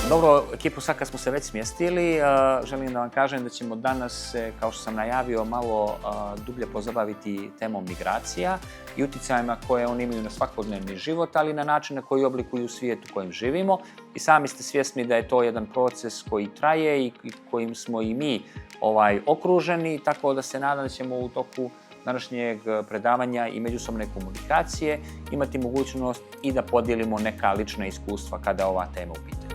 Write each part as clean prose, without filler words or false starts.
Dobro, ekipu sad kad smo se već smjestili, želim da vam kažem da ćemo danas, kao što sam najavio, malo dublje pozabaviti temom migracija i utjecajima koje oni imaju na svakodnevni život, ali i na način na koji oblikuju svijet u kojem živimo. I sami ste svjesni da je to jedan proces koji traje i kojim smo i mi okruženi, tako da se nadam da ćemo u toku današnjeg predavanja i međusobne komunikacije imati mogućnost i da podijelimo neka lična iskustva kada ova tema u pitanju.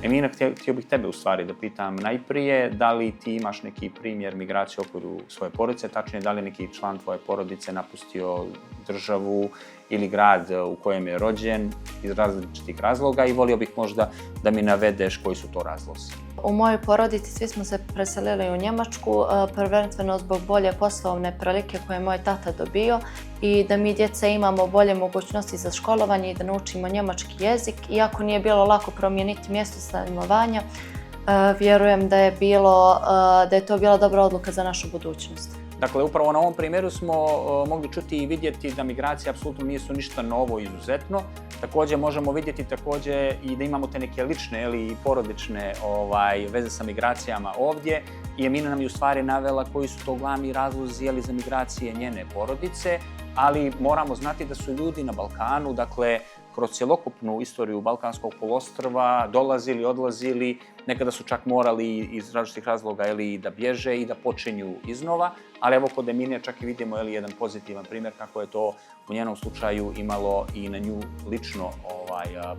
Emina, htio bih tebe u stvari da pitam najprije da li ti imaš neki primjer migracije u okviru svoje porodice, tačnije da li neki član tvoje porodice napustio državu ili grad u kojem je rođen iz različitih razloga i volio bih možda da mi navedeš koji su to razlozi. U mojoj porodici svi smo se preselili u Njemačku, prvenstveno zbog bolje poslovne prilike koje je moj tata dobio i da mi djece imamo bolje mogućnosti za školovanje i da naučimo njemački jezik. Iako nije bilo lako promijeniti mjesto stanovanja, vjerujem da je to bila dobra odluka za našu budućnost. Dakle, upravo na ovom primjeru smo mogli čuti i vidjeti da migracije apsolutno nisu ništa novo i izuzetno. Također možemo vidjeti i da imamo te neke lične ili porodične veze sa migracijama ovdje. I Emina nam je u stvari navela koji su to glavni razlozi za migracije njene porodice, ali moramo znati da su ljudi na Balkanu, dakle, kroz cjelokupnu istoriju Balkanskog poluostrva dolazili, odlazili, nekada su čak morali iz različitih razloga da bježe i da počinju iznova, ali evo kod Emine čak i vidimo jedan pozitivan primjer kako je to u njenom slučaju imalo i na nju lično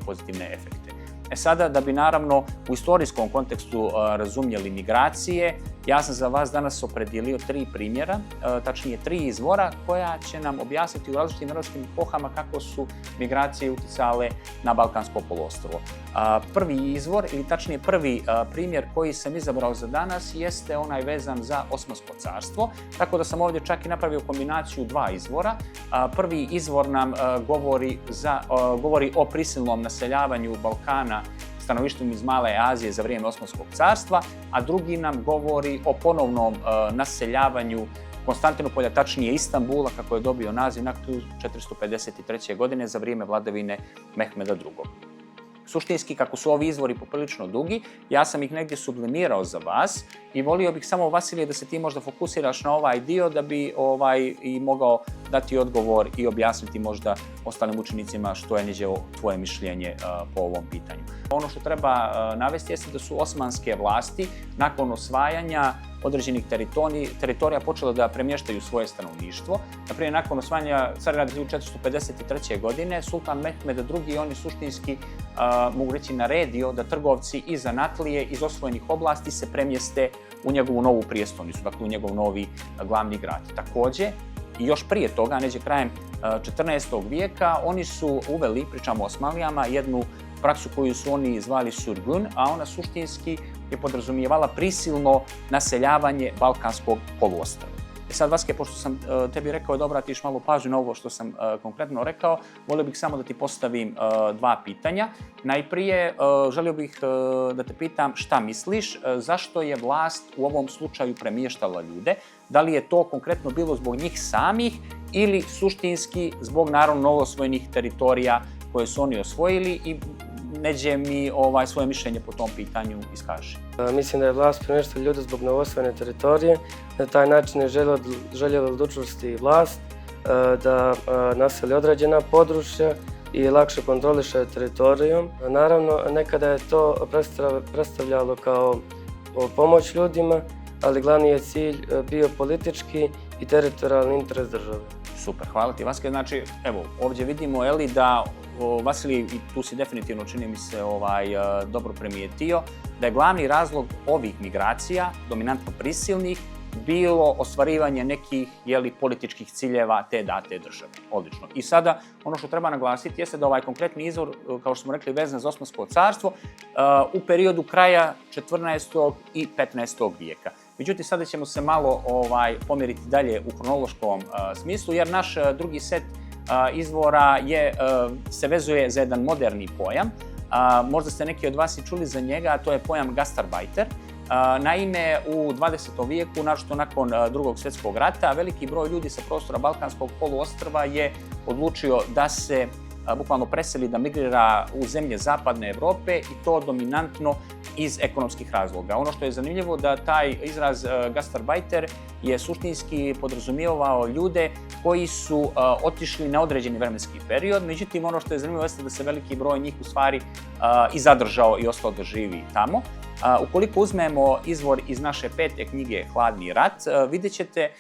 pozitivne efekte. Sada, da bi naravno u istorijskom kontekstu razumjeli migracije, ja sam za vas danas opredijelio 3 primjera, tačnije 3 izvora koja će nam objasniti u različitim europskim epohama kako su migracije utjecale na Balkansko poluostrvo. Prvi izvor, ili tačnije prvi primjer koji sam izabrao za danas jeste onaj vezan za Osmansko carstvo, tako da sam ovdje čak i napravio kombinaciju 2 izvora. Prvi izvor nam govori o prisilnom naseljavanju Balkana stanovništvom iz Male Azije za vrijeme Osmanskog carstva, a drugi nam govori o ponovnom naseljavanju Konstantinopolja, tačnije Istanbula, kako je dobio naziv nakon 453. godine za vrijeme vladavine Mehmeda II. Suštinski, kako su ovi izvori poprilično dugi, ja sam ih negdje sublimirao za vas i volio bih samo, Vasilije, da se ti možda fokusiraš na ovaj dio da bi i mogao dati odgovor i objasniti možda ostalim učenicima što je tvoje mišljenje po ovom pitanju. Ono što treba navesti jeste da su osmanske vlasti nakon osvajanja određenih teritorija počele da premještaju svoje stanovništvo. Naprimjer, nakon osvajanja Carigrada 1453. godine, sultan Mehmed II. On je suštinski, mogu reći, naredio da trgovci iz Anatlije, iz osvojenih oblasti se premjeste u njegovu novu prijestolnicu, dakle u njegov novi glavni grad. Također, i još prije toga, neđe krajem 14. vijeka, oni su uveli, pričamo o Osmanlijama, jednu praksu koju su oni zvali surgun, a ona suštinski je podrazumijevala prisilno naseljavanje Balkanskog poluostrva. Sad, Vaske, pošto sam tebi rekao da obratiš malo pažnju na ovo što sam konkretno rekao, volio bih samo da ti postavim 2 pitanja. Najprije, želio bih da te pitam šta misliš, zašto je vlast u ovom slučaju premještala ljude? Da li je to konkretno bilo zbog njih samih ili suštinski zbog naravno novoosvojenih teritorija koje su oni osvojili i neđe mi svoje mišljenje po tom pitanju iskaži. Mislim da je vlast premještala ljude zbog novoosvojene teritorije. Na taj način je željela da učvrsti vlast, da naseli određena područja i lakše kontroliše teritorijom. Naravno, nekada je to predstavljalo kao pomoć ljudima, ali glavni je cilj bio politički i teritorijalni interes države. Super, hvala ti, Vaske. Znači, evo, ovdje vidimo da Vasilij, i tu si definitivno, čini mi se, dobro primijetio, da je glavni razlog ovih migracija, dominantno prisilnih, bilo ostvarivanje nekih političkih ciljeva te date države. Odlično. I sada, ono što treba naglasiti jeste da ovaj konkretni izvor, kao što smo rekli, vezan za Osmansko carstvo, u periodu kraja 14. i 15. vijeka. Međutim, sada ćemo se malo pomjeriti dalje u kronološkom smislu, jer naš drugi set izvora se vezuje za jedan moderni pojam. Možda ste neki od vas i čuli za njega, a to je pojam gastarbeiter. Naime, u 20. vijeku, naročito nakon Drugog svjetskog rata, veliki broj ljudi sa prostora Balkanskog poluostrva je odlučio da se bukvalno preseli, da migrira u zemlje zapadne Europe i to dominantno iz ekonomskih razloga. Ono što je zanimljivo da taj izraz gastarbajter je suštinski podrazumijevao ljude koji su otišli na određeni vremenski period, međutim ono što je zanimljivo jeste da se veliki broj njih u stvari i zadržao i ostao da živi tamo. Ukoliko uzmemo izvor iz naše 5. knjige Hladni rat, vidjet ćete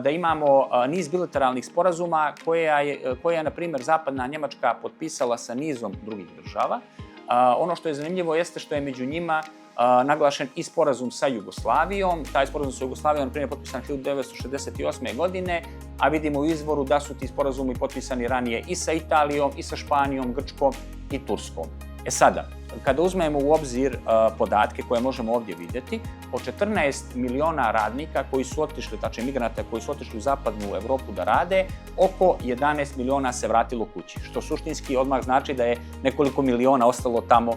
da imamo niz bilateralnih sporazuma koje je, na primjer, zapadna Njemačka potpisala sa nizom drugih država. Ono što je zanimljivo jeste što je među njima naglašen i sporazum sa Jugoslavijom. Taj sporazum sa Jugoslavijom, na primjer, potpisan 1968. godine, a vidimo u izvoru da su ti sporazumi potpisani ranije i sa Italijom, i sa Španijom, Grčkom i Turskom. Sada, kada uzmemo u obzir podatke koje možemo ovdje vidjeti, od 14 miliona radnika koji su otišli, tačnije migranata koji su otišli u zapadnu Europu da rade, oko 11 miliona se vratilo kući, što suštinski odmah znači da je nekoliko miliona ostalo tamo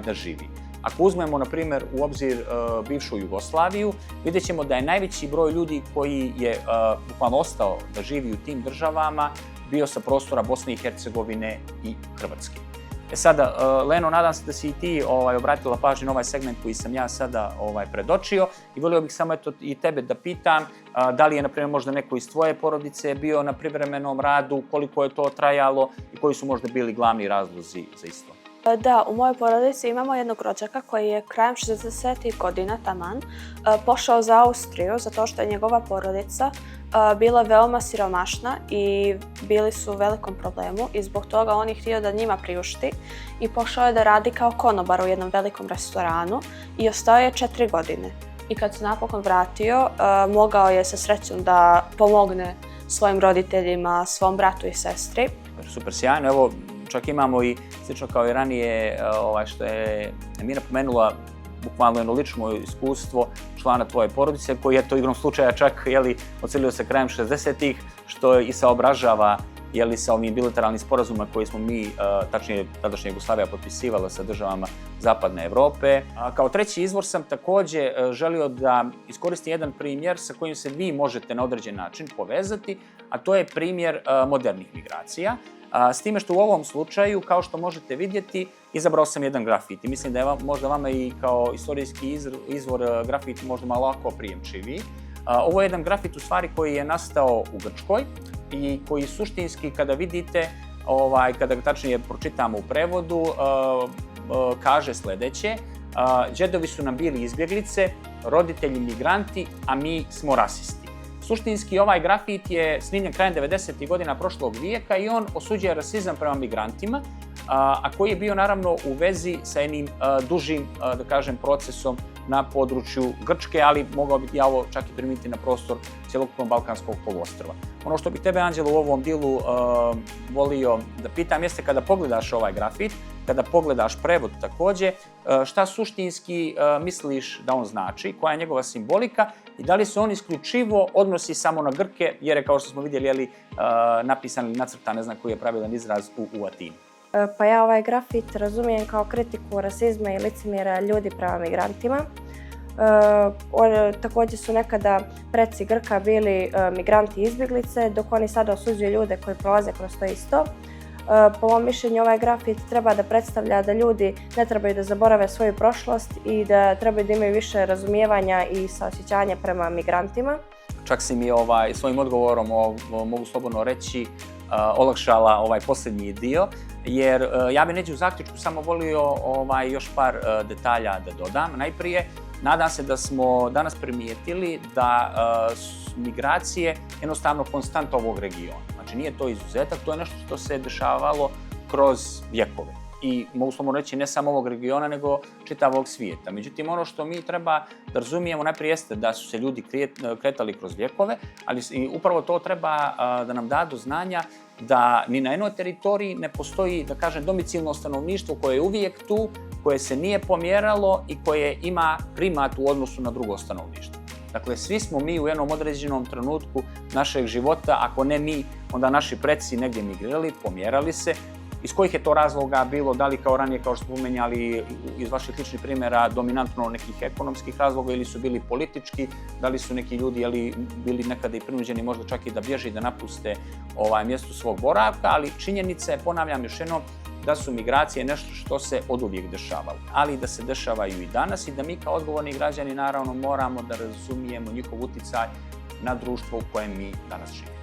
da živi. Ako uzmemo, na primjer, u obzir bivšu Jugoslaviju, vidjet ćemo da je najveći broj ljudi koji je bukvalno ostao da živi u tim državama bio sa prostora Bosne i Hercegovine i Hrvatske. Sada, Leno, nadam se da si i ti obratila pažnju na ovaj segment koji sam ja sada predočio i volio bih samo i tebe da pitam da li je, na primjer, možda neko iz tvoje porodice bio na privremenom radu, koliko je to trajalo i koji su možda bili glavni razlozi za isto? Da, u mojoj porodici imamo jednog rođaka koji je krajem 60. godina taman pošao za Austriju zato što je njegova porodica bila veoma siromašna i bili su u velikom problemu i zbog toga on je htio da njima priušti i pošao je da radi kao konobar u jednom velikom restoranu i ostao je 4 godine. I kad se napokon vratio, mogao je sa srećom da pomogne svojim roditeljima, svom bratu i sestri. Super, sjajno. Evo, čak imamo i slično kao i ranije što je Emina pomenula, bukvalno jedno lično iskustvo člana tvoje porodice koji je to igrom slučaja čak odselio se krajem 60-ih, što i saobražava sa ovim bilateralnim sporazuma koji smo mi, tačnije tadašnja Jugoslavija, potpisivala sa državama zapadne Europe. Kao treći izvor sam također želio da iskoristim jedan primjer sa kojim se vi možete na određen način povezati, a to je primjer modernih migracija. S time što u ovom slučaju, kao što možete vidjeti, izabrao sam jedan grafit i mislim da je možda vama i kao istorijski izvor grafit možda malo lako prijemčiviji. Ovo je jedan grafit u stvari koji je nastao u Grčkoj i koji suštinski, kada vidite, kada ga tačnije pročitamo u prevodu, kaže sljedeće: đedovi su nam bili izbjeglice, roditelji migranti, a mi smo rasisti. Suštinski ovaj grafit je snimljen krajem 90. godina prošlog vijeka i on osuđuje rasizam prema migrantima, a koji je bio naravno u vezi sa jednim dužim, da kažem, procesom na području Grčke, ali mogao bi ja ovo čak i primijeniti na prostor cjelokupnog Balkanskog poluostrva. Ono što bih tebe, Anđelo, u ovom dijelu volio da pitam jeste, kada pogledaš ovaj grafit, kada pogledaš prevod također, šta suštinski misliš da on znači, koja je njegova simbolika i da li se on isključivo odnosi samo na Grke, jer je, kao što smo vidjeli, napisan ili nacrtan, ne znam koji je pravilan izraz, u Atini. Pa ja ovaj grafit razumijem kao kritiku rasizma i licemjerja ljudi prema migrantima. Također su nekada preci Grka bili migranti i izbjeglice, dok oni sada osuđuju ljude koji prolaze kroz to isto. Po mom mišljenju ovaj grafit treba da predstavlja da ljudi ne trebaju da zaborave svoju prošlost i da trebaju da imaju više razumijevanja i saosjećanja prema migrantima. Čak si mi svojim odgovorom, mogu slobodno reći, olakšala ovaj posljednji dio, jer ja bi neđe u zaključku samo volio još par detalja da dodam. Najprije, nadam se da smo danas primijetili da migracije jednostavno konstant ovog regiona. Znači nije to izuzetak, to je nešto što se dešavalo kroz vjekove. I mogu slobodno reći ne samo ovog regiona, nego čitavog svijeta. Međutim, ono što mi treba da razumijemo najprije jeste da su se ljudi kretali kroz vjekove, ali upravo to treba da nam da do znanja da ni na jednoj teritoriji ne postoji, da kažem, domicilno stanovništvo koje je uvijek tu, koje se nije pomjeralo i koje ima primat u odnosu na drugo stanovništvo. Dakle, svi smo mi u jednom određenom trenutku našeg života, ako ne mi, onda naši preci negdje migrirali, pomjerali se iz kojih je to razloga bilo, da li kao ranije, kao što smo spomenjali iz vaših ličnih primjera, dominantno nekih ekonomskih razloga ili su bili politički, da li su neki ljudi bili nekada i prinuđeni možda čak i da bježe i da napuste mjesto svog boravka, ali činjenica je, ponavljam još jednom, da su migracije nešto što se oduvijek dešavalo, ali da se dešavaju i danas i da mi kao odgovorni građani naravno moramo da razumijemo njihov utjecaj na društvo u kojem mi danas živimo.